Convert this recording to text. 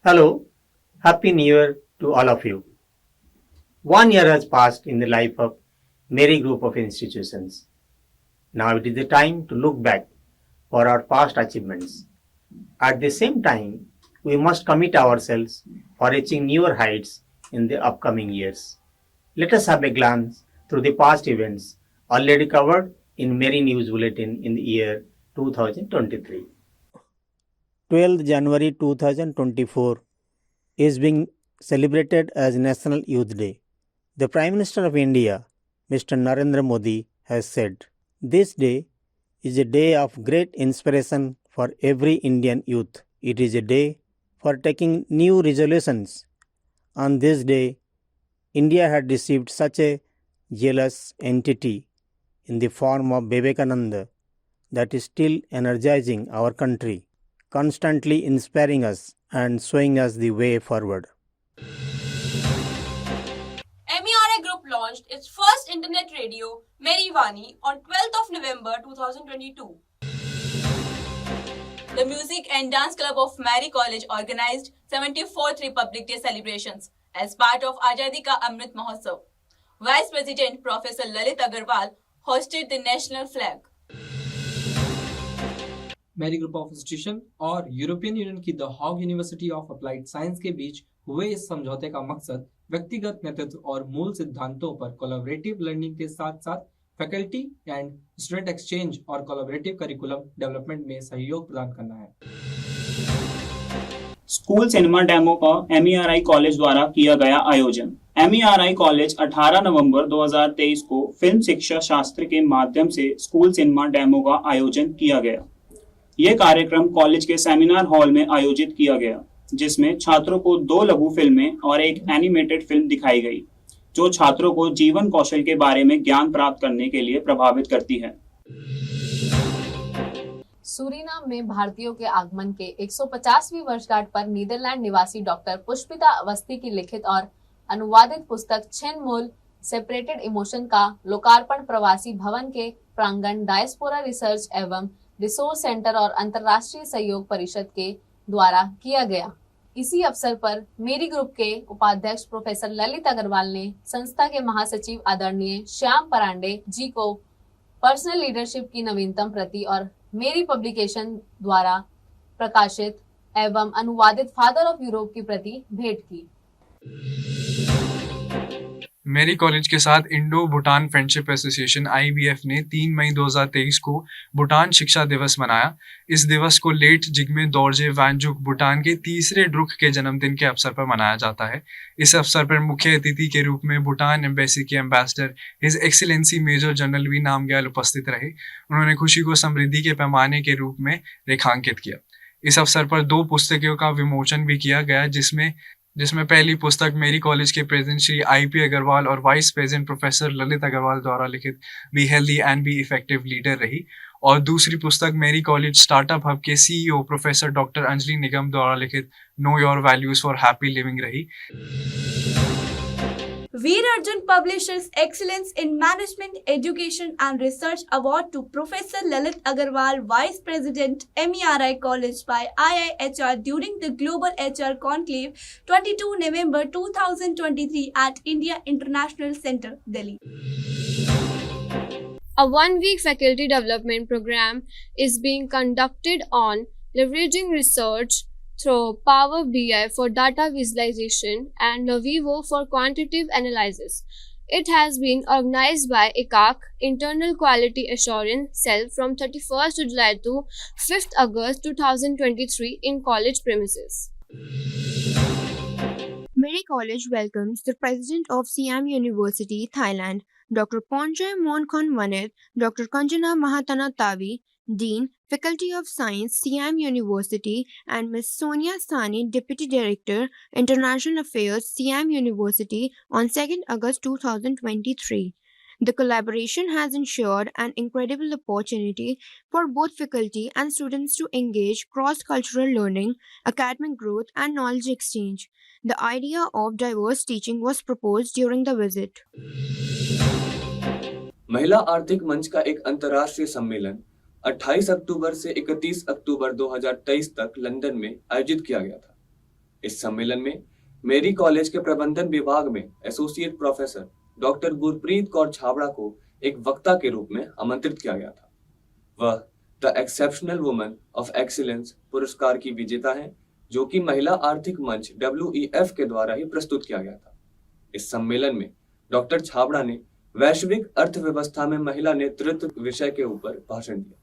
Hello, Happy New Year to all of you. 1 year has passed in the life of Mary Group of institutions. Now it is the time to look back for our past achievements. At the same time, we must commit ourselves for reaching newer heights in the upcoming years. Let us have a glance through the past events already covered in Mary News Bulletin in the year 2023. 12th January 2024 is being celebrated as National Youth Day. The Prime Minister of India, Mr. Narendra Modi, has said, "This day is a day of great inspiration for every Indian youth. It is a day for taking new resolutions. On this day, India had received such a zealous entity in the form of Vivekananda that is still energizing our country, constantly inspiring us and showing us the way forward." MERI Group launched its first internet radio, Meri Vani, on 12th of November 2022. The Music and Dance Club of Mary College organized 74th Republic Day celebrations as part of Azadi Ka Amrit Mahotsav. Vice President Professor Lalit Agarwal hosted the national flag. MERI group of institution और European Union की the Hague university of applied science के बीच हुए इस समझौते का मकसद व्यक्तिगत नेतृत्व और मूल सिद्धांतों पर कोलैबोरेटिव लर्निंग के साथ साथ फैकल्टी एंड स्टूडेंट एक्सचेंज और कोलैबोरेटिव करिकुलम डेवलपमेंट में सहयोग प्रदान करना है। स्कूल सिनेमा डेमो का MERI कॉलेज द्वारा किया गया आयोजन। MERI कॉलेज 18 नवंबर 2023 को फिल्म शिक्षा शास्त्र के माध्यम से स्कूल सिनेमा डेमो का आयोजन किया गया। यह कार्यक्रम कॉलेज के सेमिनार हॉल में आयोजित किया गया, जिसमें छात्रों को 2 लघु फिल्में और एक एनिमेटेड फिल्म दिखाई गई, जो छात्रों को जीवन कौशल के बारे में ज्ञान प्राप्त करने के लिए प्रभावित करती है। सूरीनाम में भारतीयों के आगमन के 150वीं वर्षगांठ पर नीदरलैंड निवासी डॉक्टर पुष्पिता अवस्थी की लिखित और अनुवादित पुस्तक छिन मूल सेपरेटेड इमोशन का लोकार्पण प्रवासी भवन के प्रांगण डायस्पोरा रिसर्च एवं रिसोर्स सेंटर और अंतर्राष्ट्रीय सहयोग परिषद के द्वारा किया गया। इसी अवसर पर मेरी ग्रुप के उपाध्यक्ष प्रोफेसर ललित अग्रवाल ने संस्था के महासचिव आदरणीय श्याम परांडे जी को पर्सनल लीडरशिप की नवीनतम प्रति और मेरी पब्लिकेशन द्वारा प्रकाशित एवं अनुवादित फादर ऑफ यूरोप की प्रति भेंट की। मेरी कॉलेज के साथ Indo Bhutan friendship association IBF ने 3 मई 2023 को भूटान शिक्षा दिवस मनाया। इस दिवस को लेट जिग्मे दोर्जे वांगचुक भूटान के तीसरे ड्रुक के जन्मदिन के अवसर पर मनाया जाता है। इस अवसर पर मुख्य अतिथि के रूप में भूटान एम्बेसी के ambassador his excellency major general V Namgyal उपस्थित रहे। उन्होंने खुशी को समृद्धि के पैमाने के रूप में रेखांकित किया। इस अवसर पर 2 पुस्तकों का विमोचन भी किया गया, जिसमें पहली पुस्तक मेरी कॉलेज के प्रेसिडेंट श्री IP अग्रवाल और vice president professor Lalit Agarwal द्वारा लिखित be healthy and be effective leader रही, और दूसरी पुस्तक मेरी कॉलेज स्टार्टअप हब के CEO professor doctor Anjali Nigam द्वारा लिखित know your values for happy living रही। Veer Arjun Publishers Excellence in Management, Education and Research Award to Professor Lalit Agarwal, Vice President MERI College by IIHR during the Global HR Conclave 22 November 2023 at India International Center, Delhi. A one-week faculty development program is being conducted on leveraging research through Power BI for data visualization and Navivo for quantitative analysis. It has been organized by ICAC, Internal Quality Assurance Cell, from 31st July to 5th August 2023 in college premises. Mary College welcomes the President of Siam University, Thailand, Dr. Ponjay Monkhonwanit, Dr. Kanjana Mahatana Tavi, Dean, Faculty of Science, Siam University, and Ms. Sonia Sani, Deputy Director, International Affairs, Siam University, on 2nd August 2023. The collaboration has ensured an incredible opportunity for both faculty and students to engage cross-cultural learning, academic growth, and knowledge exchange. The idea of diverse teaching was proposed during the visit. महिला आर्थिक मंच का एक अंतर्राष्ट्रीय सम्मेलन 28 अक्टूबर से 31 अक्टूबर 2023 तक London में आयोजित किया गया था। इस सम्मेलन में मेरी कॉलेज के प्रबंधन विभाग में associate professor doctor Gurpreet Kaur Chhabra को एक वक्ता के रूप में आमंत्रित किया गया था। वह the exceptional woman of excellence पुरस्कार की विजेता हैं, जो कि महिला आर्थिक मंच WEF के द्वारा ही प्रस्तुत किया गया था। इस सम्मेलन में डॉक्टर छाबड़ा ने वैश्विक अर्थव्यवस्था में महिला नेतृत्व विषय के ऊपर भाषण दिया।